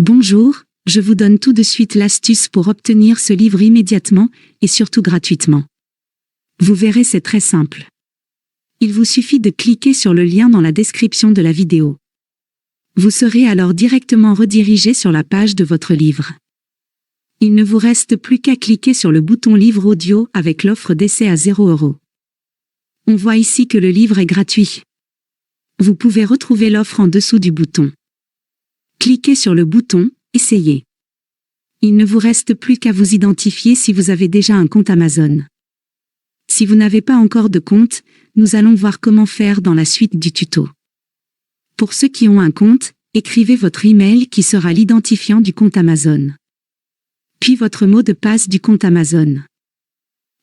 Bonjour, je vous donne tout de suite l'astuce pour obtenir ce livre immédiatement et surtout gratuitement. Vous verrez, c'est très simple. Il vous suffit de cliquer sur le lien dans la description de la vidéo. Vous serez alors directement redirigé sur la page de votre livre. Il ne vous reste plus qu'à cliquer sur le bouton livre audio avec l'offre d'essai à 0 €. On voit ici que le livre est gratuit. Vous pouvez retrouver l'offre en dessous du bouton. Cliquez sur le bouton « Essayez ». Il ne vous reste plus qu'à vous identifier si vous avez déjà un compte Amazon. Si vous n'avez pas encore de compte, nous allons voir comment faire dans la suite du tuto. Pour ceux qui ont un compte, écrivez votre email qui sera l'identifiant du compte Amazon. Puis votre mot de passe du compte Amazon.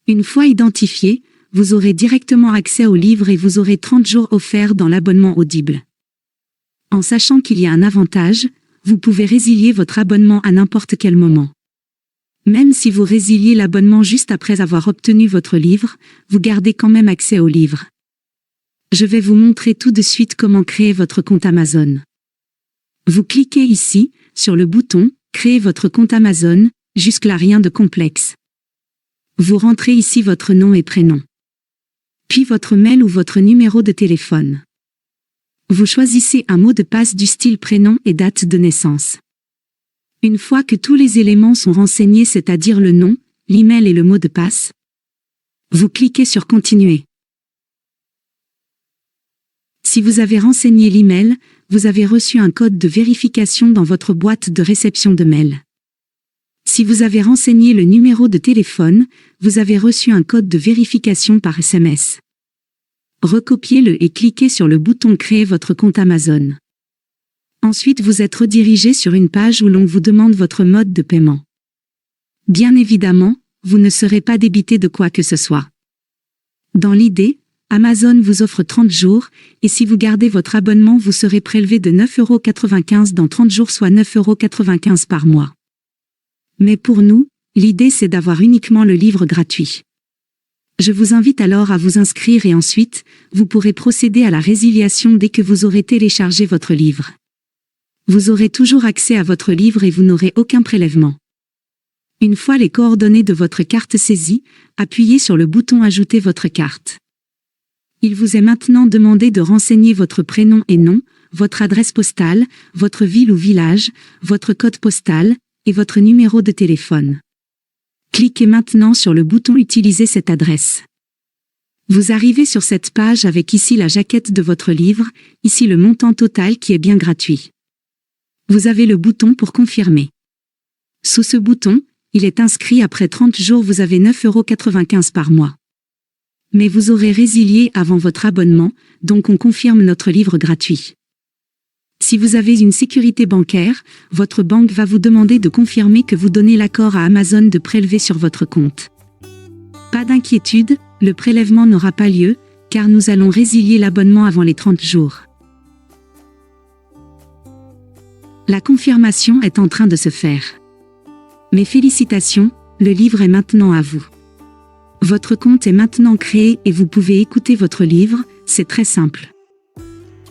Une fois identifié, vous aurez directement accès au livre et vous aurez 30 jours offerts dans l'abonnement Audible. En sachant qu'il y a un avantage, vous pouvez résilier votre abonnement à n'importe quel moment. Même si vous résiliez l'abonnement juste après avoir obtenu votre livre, vous gardez quand même accès au livre. Je vais vous montrer tout de suite comment créer votre compte Amazon. Vous cliquez ici, sur le bouton « Créer votre compte Amazon », jusque-là rien de complexe. Vous rentrez ici votre nom et prénom. Puis votre mail ou votre numéro de téléphone. Vous choisissez un mot de passe du style prénom et date de naissance. Une fois que tous les éléments sont renseignés, c'est-à-dire le nom, l'email et le mot de passe, vous cliquez sur Continuer. Si vous avez renseigné l'email, vous avez reçu un code de vérification dans votre boîte de réception de mail. Si vous avez renseigné le numéro de téléphone, vous avez reçu un code de vérification par SMS. Recopiez-le et cliquez sur le bouton « Créer votre compte Amazon ». Ensuite vous êtes redirigé sur une page où l'on vous demande votre mode de paiement. Bien évidemment, vous ne serez pas débité de quoi que ce soit. Dans l'idée, Amazon vous offre 30 jours, et si vous gardez votre abonnement vous serez prélevé de 9,95 € dans 30 jours, soit 9,95 € par mois. Mais pour nous, l'idée c'est d'avoir uniquement le livre gratuit. Je vous invite alors à vous inscrire et ensuite, vous pourrez procéder à la résiliation dès que vous aurez téléchargé votre livre. Vous aurez toujours accès à votre livre et vous n'aurez aucun prélèvement. Une fois les coordonnées de votre carte saisies, appuyez sur le bouton « Ajouter votre carte ». Il vous est maintenant demandé de renseigner votre prénom et nom, votre adresse postale, votre ville ou village, votre code postal, et votre numéro de téléphone. Cliquez maintenant sur le bouton « Utiliser cette adresse ». Vous arrivez sur cette page avec ici la jaquette de votre livre, ici le montant total qui est bien gratuit. Vous avez le bouton pour confirmer. Sous ce bouton, il est inscrit après 30 jours vous avez 9,95 € par mois. Mais vous aurez résilié avant votre abonnement, donc on confirme notre livre gratuit. Si vous avez une sécurité bancaire, votre banque va vous demander de confirmer que vous donnez l'accord à Amazon de prélever sur votre compte. Pas d'inquiétude, le prélèvement n'aura pas lieu, car nous allons résilier l'abonnement avant les 30 jours. La confirmation est en train de se faire. Mes félicitations, le livre est maintenant à vous. Votre compte est maintenant créé et vous pouvez écouter votre livre, c'est très simple.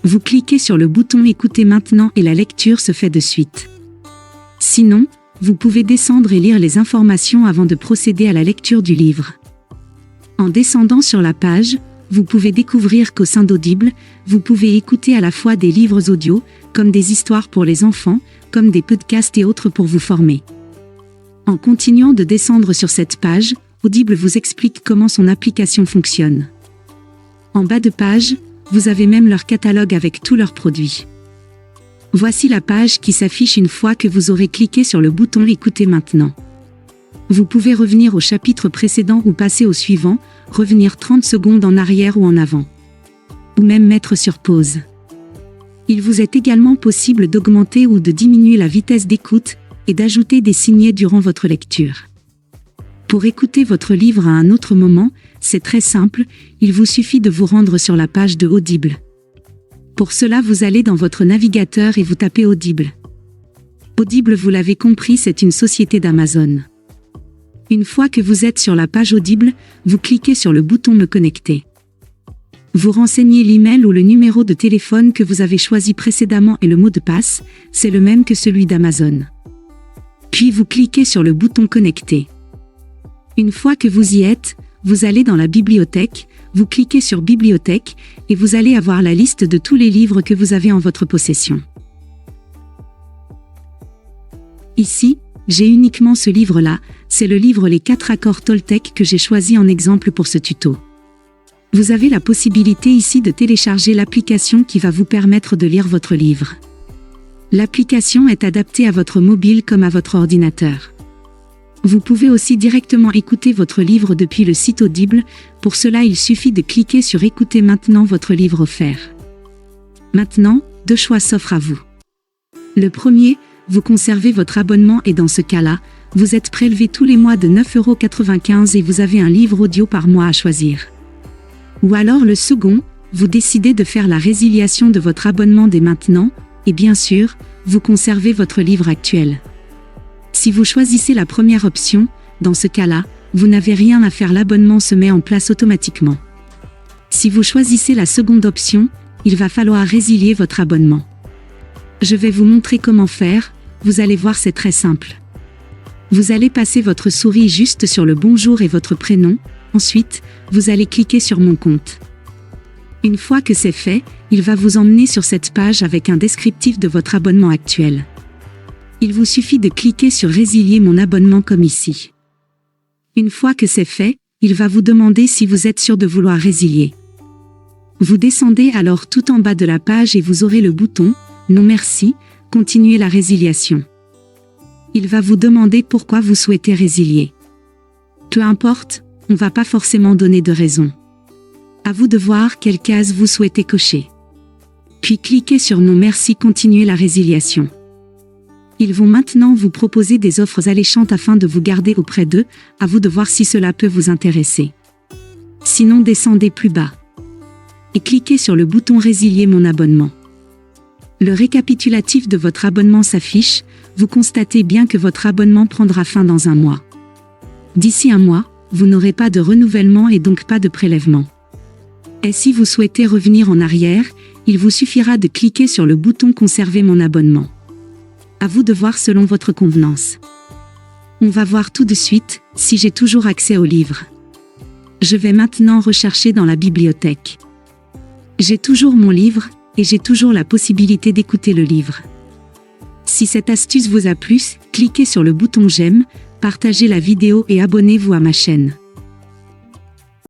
Vous cliquez sur le bouton « Écoutez maintenant » et la lecture se fait de suite. Sinon, vous pouvez descendre et lire les informations avant de procéder à la lecture du livre. En descendant sur la page, vous pouvez découvrir qu'au sein d'Audible, vous pouvez écouter à la fois des livres audio, comme des histoires pour les enfants, comme des podcasts et autres pour vous former. En continuant de descendre sur cette page, Audible vous explique comment son application fonctionne. En bas de page, vous avez même leur catalogue avec tous leurs produits. Voici la page qui s'affiche une fois que vous aurez cliqué sur le bouton « Écoutez maintenant ». Vous pouvez revenir au chapitre précédent ou passer au suivant, revenir 30 secondes en arrière ou en avant. Ou même mettre sur pause. Il vous est également possible d'augmenter ou de diminuer la vitesse d'écoute et d'ajouter des signets durant votre lecture. Pour écouter votre livre à un autre moment, c'est très simple, il vous suffit de vous rendre sur la page de Audible. Pour cela vous allez dans votre navigateur et vous tapez Audible. Audible, vous l'avez compris, c'est une société d'Amazon. Une fois que vous êtes sur la page Audible, vous cliquez sur le bouton « Me connecter ». Vous renseignez l'email ou le numéro de téléphone que vous avez choisi précédemment et le mot de passe, c'est le même que celui d'Amazon. Puis vous cliquez sur le bouton Connecter. Une fois que vous y êtes, vous allez dans la bibliothèque, vous cliquez sur Bibliothèque et vous allez avoir la liste de tous les livres que vous avez en votre possession. Ici, j'ai uniquement ce livre-là, c'est le livre Les 4 accords Toltec que j'ai choisi en exemple pour ce tuto. Vous avez la possibilité ici de télécharger l'application qui va vous permettre de lire votre livre. L'application est adaptée à votre mobile comme à votre ordinateur. Vous pouvez aussi directement écouter votre livre depuis le site Audible, pour cela il suffit de cliquer sur Écoutez maintenant votre livre offert. Maintenant, 2 choix s'offrent à vous. Le premier, vous conservez votre abonnement et dans ce cas-là, vous êtes prélevé tous les mois de 9,95 € et vous avez un livre audio par mois à choisir. Ou alors le second, vous décidez de faire la résiliation de votre abonnement dès maintenant, et bien sûr, vous conservez votre livre actuel. Si vous choisissez la première option, dans ce cas-là, vous n'avez rien à faire, l'abonnement se met en place automatiquement. Si vous choisissez la seconde option, il va falloir résilier votre abonnement. Je vais vous montrer comment faire, vous allez voir c'est très simple. Vous allez passer votre souris juste sur le bonjour et votre prénom, ensuite, vous allez cliquer sur Mon compte. Une fois que c'est fait, il va vous emmener sur cette page avec un descriptif de votre abonnement actuel. Il vous suffit de cliquer sur Résilier mon abonnement comme ici. Une fois que c'est fait, il va vous demander si vous êtes sûr de vouloir résilier. Vous descendez alors tout en bas de la page et vous aurez le bouton « Non merci », continuez la résiliation. Il va vous demander pourquoi vous souhaitez résilier. Peu importe, on ne va pas forcément donner de raison. À vous de voir quelle case vous souhaitez cocher. Puis cliquez sur Non merci, continuez la résiliation. Ils vont maintenant vous proposer des offres alléchantes afin de vous garder auprès d'eux, à vous de voir si cela peut vous intéresser. Sinon descendez plus bas. Et cliquez sur le bouton Résilier mon abonnement. Le récapitulatif de votre abonnement s'affiche, vous constatez bien que votre abonnement prendra fin dans un mois. D'ici un mois, vous n'aurez pas de renouvellement et donc pas de prélèvement. Et si vous souhaitez revenir en arrière, il vous suffira de cliquer sur le bouton Conserver mon abonnement. À vous de voir selon votre convenance. On va voir tout de suite si j'ai toujours accès au livre. Je vais maintenant rechercher dans la bibliothèque. J'ai toujours mon livre, et j'ai toujours la possibilité d'écouter le livre. Si cette astuce vous a plu, cliquez sur le bouton j'aime, partagez la vidéo et abonnez-vous à ma chaîne.